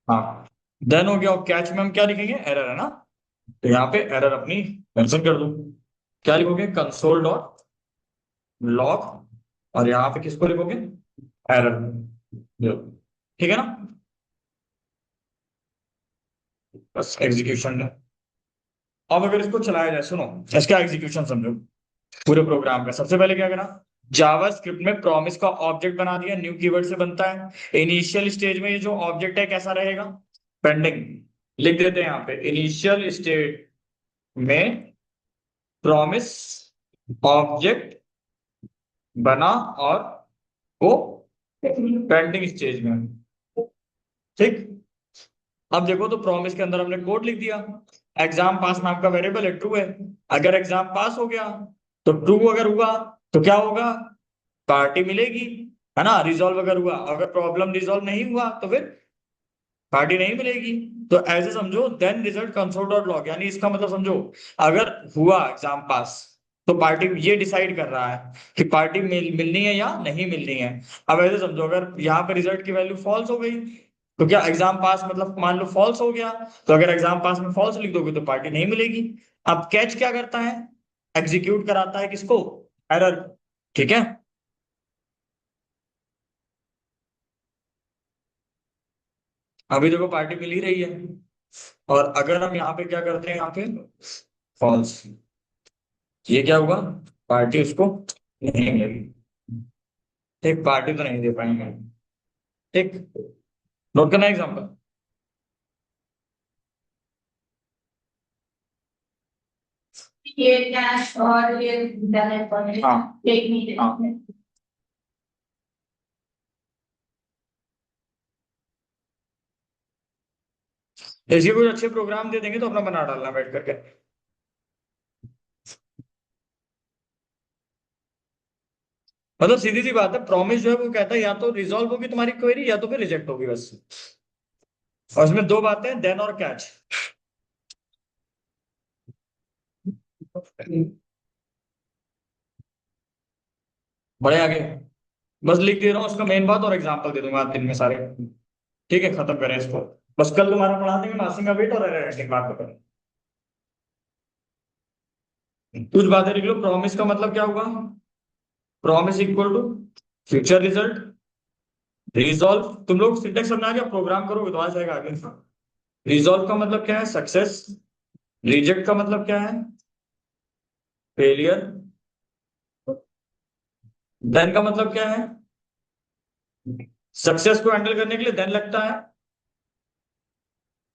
हाँ, देन हो गया। और कैच में हम क्या लिखेंगे? एरर, है ना? तो यहाँ पे एरर अपनी मेंशन कर दो। क्या लिखोगे? Console dot log. और यहाँ पे किसको लिखोगे? एरर। ठीक है ना? बस एग्जीक्यूशन है। अब अगर इसको चलाया जाए, सुनो, इसका एग्जीक्यूशन समझो पूरे प्रोग्राम का। सबसे पहले क्या करा? जावा स्क्रिप्ट में प्रॉमिस का ऑब्जेक्ट बना दिया, न्यू कीवर्ड से बनता है। इनिशियल स्टेज में ये जो ऑब्जेक्ट है कैसा रहेगा? पेंडिंग। लिख देते हैं यहाँ पे, इनिशियल स्टेज में प्रॉमिस ऑब्जेक्ट बना और वो पेंडिंग स्टेज में। ठीक। अब देखो, तो प्रॉमिस के अंदर हमने कोड लिख दिया। एग्जाम पास नाम का वेरिएबल है, ट्रू है। अगर एग्जाम पास हो गया, तो ट्रू अगर हुआ तो क्या होगा? पार्टी मिलेगी, है ना? रिजॉल्व अगर हुआ, अगर प्रॉब्लम रिजॉल्व नहीं हुआ तो फिर पार्टी नहीं मिलेगी। तो ऐसे समझो, then result console dot log, यानी इसका मतलब समझो, अगर हुआ एग्जाम पास तो पार्टी ये डिसाइड कर रहा है कि पार्टी मिलनी है या नहीं मिलनी है। अब ऐसे समझो, अगर यहाँ पे रिजल्ट की वैल्यू फॉल्स हो गई, तो क्या एग्जाम पास मतलब मान लो फॉल्स हो गया? तो अगर एग्जाम पास में फॉल्स लिख दोगे तो पार्टी नहीं मिलेगी। अब कैच क्या करता है? एग्जीक्यूट कराता है किसको? एरर। ठीक है। अभी देखो पार्टी मिल ही रही है। और अगर हम यहाँ पे क्या करते हैं, यहाँ पे फॉल्स, ये क्या हुआ? पार्टी उसको नहीं मिली। ठीक, पार्टी तो नहीं दे पाएंगे। ठीक। नोट करना एग्जाम्पल। ये कैश और ये इंटरनेट पर हाँ। एक मीटिंग हाँ, में। इसके कुछ अच्छे प्रोग्राम दे देंगे तो अपना बना डालना बैठ करके। मतलब सीधी सी बात है, प्रॉमिस जो है वो कहता है या तो रिजॉल्व होगी तुम्हारी क्वेरी या तो फिर रिजेक्ट होगी, बस। और इसमें दो बातें हैं, देन और कैच। बड़े आगे। बस लिख दे रहा हूँ उसका मेन बात और एग्जांपल दे दूंगा आज दिन में सारे। ठीक है, खत्म करें इसको। बस कल तुम्हारा पढ़ा देंगे मासिंग का वेट और एरर रेटिंग, बात खत्म। कुछ बातें लिख लो। प्रॉमिस का मतलब क्या हुआ? Promise equal to future result. Resolve, तुम लोग सिंटेक्स समझ आ गया? प्रोग्राम करोगे तो आ जाएगा आगे। रिजॉल्व का मतलब क्या है? सक्सेस। रिजेक्ट का मतलब क्या है? फेलियर। देन का मतलब क्या है? सक्सेस को हैंडल करने के लिए देन लगता है,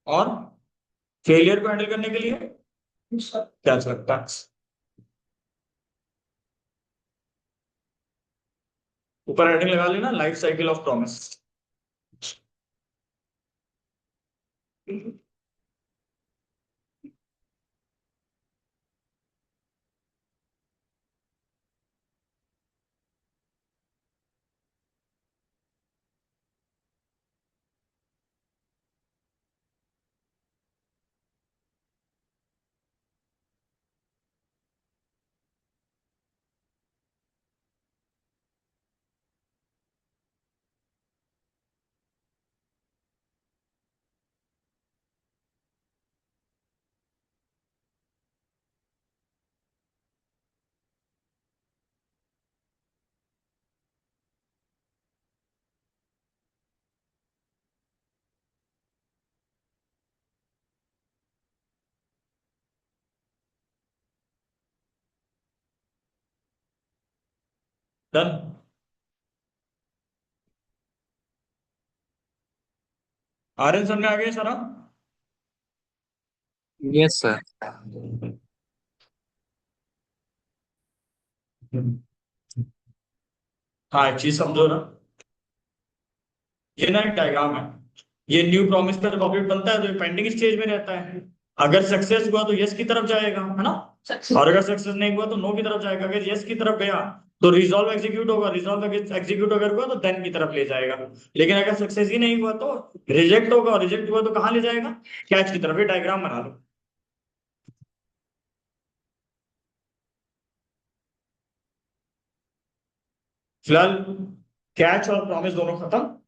और फेलियर को हैंडल करने के लिए क्या लगता है? ऊपर हेडिंग लगा लेना, life cycle of promise. Done. Aryan समझ में आ गया सारा? Yes sir. हाँ, एक चीज समझो ना, ये ना एक डायग्राम है। ये न्यू प्रॉमिस का जब ऑब्जेक्ट बनता है तो ये पेंडिंग स्टेज में रहता है। अगर सक्सेस हुआ तो यस की तरफ जाएगा, है ना? और अगर सक्सेस नहीं हुआ तो नो की तरफ जाएगा। अगर यस की तरफ गया तो रिजॉल्व एग्जीक्यूट होगा, रिजॉल्व एग्जीक्यूट अगर हुआ तो देन की तरफ ले जाएगा। लेकिन अगर सक्सेस ही नहीं हुआ तो रिजेक्ट होगा, और रिजेक्ट हुआ तो कहाँ ले जाएगा? कैच की तरफ। ये डायग्राम बना लो। फिलहाल कैच और प्रॉमिस दोनों खत्म।